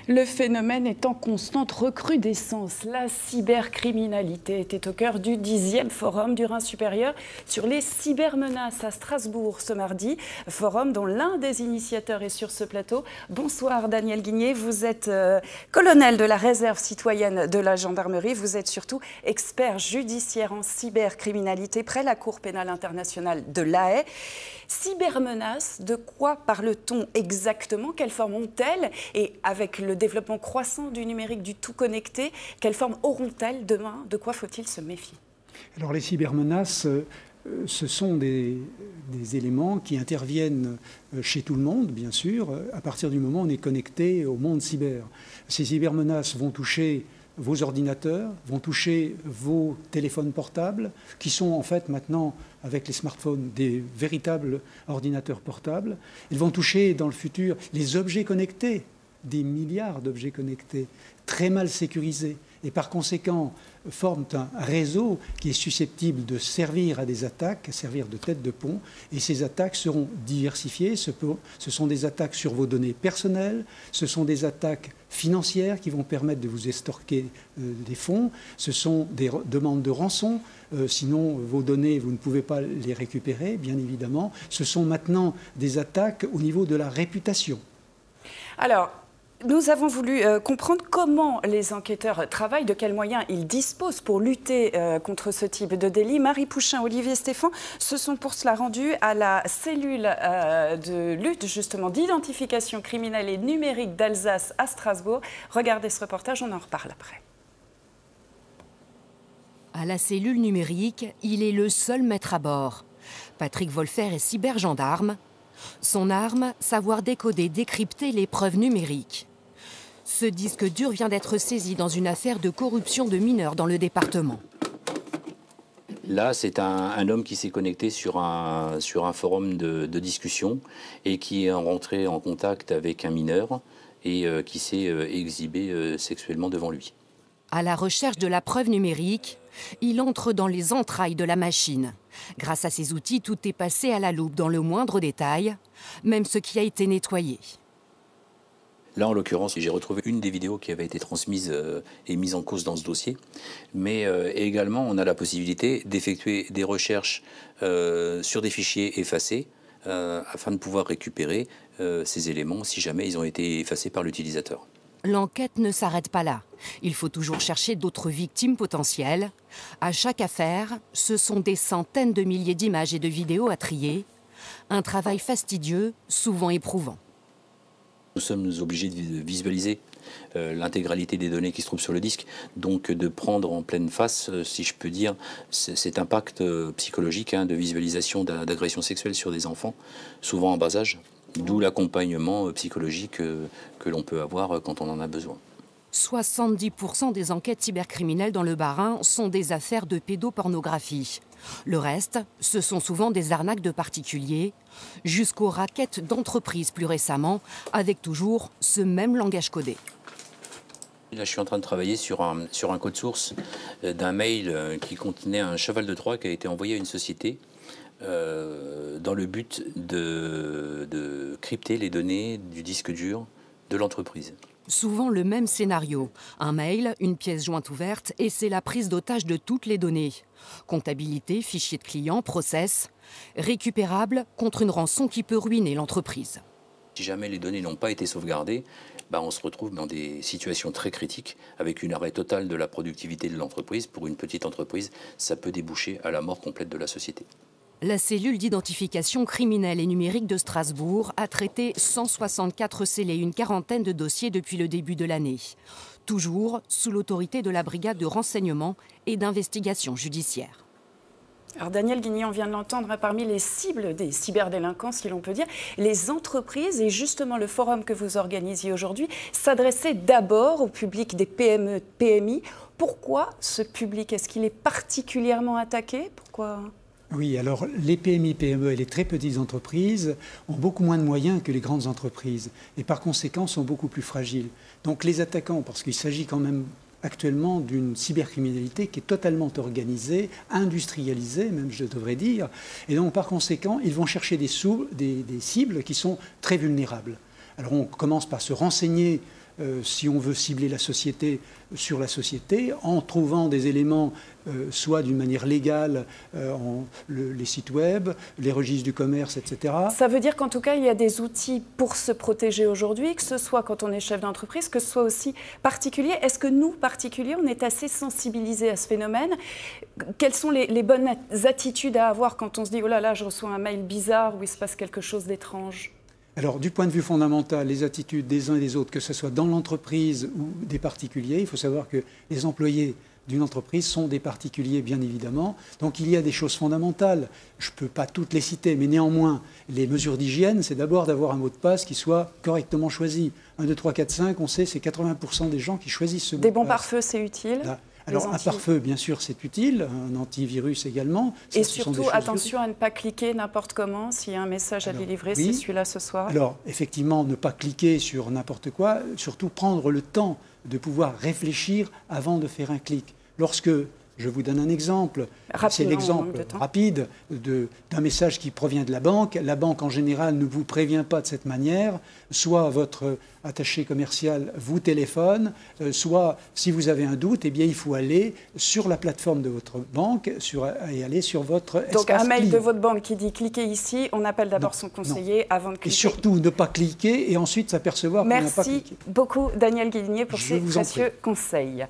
Le phénomène est en constante recrudescence. La cybercriminalité était au cœur du 10e forum du Rhin supérieur sur les cybermenaces à Strasbourg ce mardi. Forum dont l'un des initiateurs est sur ce plateau. Bonsoir Daniel Guigné, vous êtes colonel de la réserve citoyenne de la gendarmerie. Vous êtes surtout expert judiciaire en cybercriminalité près la Cour pénale internationale de La Haye. Cybermenaces, de quoi parle-t-on exactement? Quelle forme ont-elles? Et avec le développement croissant du numérique, du tout connecté, quelle forme auront-elles demain? De quoi faut-il se méfier? Alors les cybermenaces, ce sont des éléments qui interviennent chez tout le monde, bien sûr, à partir du moment où on est connecté au monde cyber. Ces cybermenaces vont toucher vos ordinateurs, vont toucher vos téléphones portables, qui sont en fait maintenant, avec les smartphones, des véritables ordinateurs portables. Ils vont toucher dans le futur les objets connectés, des milliards d'objets connectés, très mal sécurisés, et par conséquent forment un réseau qui est susceptible de servir à des attaques, servir de tête de pont, et ces attaques seront diversifiées. Ce sont des attaques sur vos données personnelles, ce sont des attaques financières qui vont permettre de vous estorquer des fonds, ce sont des demandes de rançon, sinon vos données, vous ne pouvez pas les récupérer, bien évidemment. Ce sont maintenant des attaques au niveau de la réputation. Alors, nous avons voulu comprendre comment les enquêteurs travaillent, de quels moyens ils disposent pour lutter contre ce type de délit. Marie Pouchin, Olivier Stéphan se sont pour cela rendus à la cellule de lutte, justement, d'identification criminelle et numérique d'Alsace à Strasbourg. Regardez ce reportage, on en reparle après. À la cellule numérique, il est le seul maître à bord. Patrick Wolfer est cybergendarme. Son arme, savoir décoder, décrypter les preuves numériques. Ce disque dur vient d'être saisi dans une affaire de corruption de mineurs dans le département. Là, c'est un homme qui s'est connecté sur un forum de discussion et qui est rentré en contact avec un mineur et qui s'est exhibé sexuellement devant lui. À la recherche de la preuve numérique, il entre dans les entrailles de la machine. Grâce à ces outils, tout est passé à la loupe dans le moindre détail, même ce qui a été nettoyé. Là, en l'occurrence, j'ai retrouvé une des vidéos qui avait été transmise et mise en cause dans ce dossier. Mais également, on a la possibilité d'effectuer des recherches sur des fichiers effacés afin de pouvoir récupérer ces éléments si jamais ils ont été effacés par l'utilisateur. L'enquête ne s'arrête pas là. Il faut toujours chercher d'autres victimes potentielles. À chaque affaire, ce sont des centaines de milliers d'images et de vidéos à trier. Un travail fastidieux, souvent éprouvant. Nous sommes obligés de visualiser l'intégralité des données qui se trouvent sur le disque, donc de prendre en pleine face, si je peux dire, cet impact psychologique de visualisation d'agressions sexuelles sur des enfants, souvent en bas âge, d'où l'accompagnement psychologique que l'on peut avoir quand on en a besoin. 70% des enquêtes cybercriminelles dans le Bas-Rhin sont des affaires de pédopornographie. Le reste, ce sont souvent des arnaques de particuliers, jusqu'aux raquettes d'entreprises plus récemment, avec toujours ce même langage codé. Là, je suis en train de travailler sur un code source d'un mail qui contenait un cheval de Troie qui a été envoyé à une société dans le but de crypter les données du disque dur de l'entreprise. Souvent le même scénario. Un mail, une pièce jointe ouverte et c'est la prise d'otage de toutes les données. Comptabilité, fichier de client, process, récupérable contre une rançon qui peut ruiner l'entreprise. Si jamais les données n'ont pas été sauvegardées, on se retrouve dans des situations très critiques avec une arrêt total de la productivité de l'entreprise. Pour une petite entreprise, ça peut déboucher à la mort complète de la société. La cellule d'identification criminelle et numérique de Strasbourg a traité 164 scellés, une quarantaine de dossiers depuis le début de l'année. Toujours sous l'autorité de la brigade de renseignement et d'investigation judiciaire. Alors Daniel Guigné, on vient de l'entendre, parmi les cibles des cyberdélinquants, si l'on peut dire, les entreprises et justement le forum que vous organisiez aujourd'hui s'adressait d'abord au public des PME, PMI. Pourquoi ce public? Est-ce qu'il est particulièrement attaqué? Pourquoi ? Oui, alors les PMI, PME et les très petites entreprises ont beaucoup moins de moyens que les grandes entreprises et par conséquent sont beaucoup plus fragiles. Donc les attaquants, parce qu'il s'agit quand même actuellement d'une cybercriminalité qui est totalement organisée, industrialisée même je devrais dire, et donc par conséquent ils vont chercher des cibles qui sont très vulnérables. Alors on commence par se renseigner si on veut cibler la société, sur la société, en trouvant des éléments, soit d'une manière légale, les sites web, les registres du commerce, etc. Ça veut dire qu'en tout cas, il y a des outils pour se protéger aujourd'hui, que ce soit quand on est chef d'entreprise, que ce soit aussi particulier. Est-ce que nous, particuliers, on est assez sensibilisés à ce phénomène? Quelles sont les bonnes attitudes à avoir quand on se dit « Oh là là, je reçois un mail bizarre où il se passe quelque chose d'étrange » ? Alors, du point de vue fondamental, les attitudes des uns et des autres, que ce soit dans l'entreprise ou des particuliers, il faut savoir que les employés d'une entreprise sont des particuliers, bien évidemment. Donc, il y a des choses fondamentales. Je ne peux pas toutes les citer, mais néanmoins, les mesures d'hygiène, c'est d'abord d'avoir un mot de passe qui soit correctement choisi. 1, 2, 3, 4, 5, on sait, c'est 80% des gens qui choisissent ce mot de passe. Des bons pare-feux, c'est utile. Là. Alors, un pare-feu, bien sûr, c'est utile, un antivirus également. Ça, et surtout, attention à ne pas cliquer n'importe comment. S'il y a un message à délivrer, oui, c'est celui-là ce soir. Alors, effectivement, ne pas cliquer sur n'importe quoi, surtout prendre le temps de pouvoir réfléchir avant de faire un clic. Lorsque, je vous donne un exemple, c'est l'exemple rapide d'un message qui provient de la banque. La banque, en général, ne vous prévient pas de cette manière. Soit votre attaché commercial vous téléphone, soit, si vous avez un doute, eh bien, il faut aller sur la plateforme de votre banque et aller sur votre espace. Donc, un mail de votre banque qui dit « cliquez ici », on appelle d'abord son conseiller avant de cliquer. Et surtout, ne pas cliquer et ensuite s'apercevoir qu'on n'a pas cliqué. Merci beaucoup, Daniel Guilinier, pour ces précieux conseils.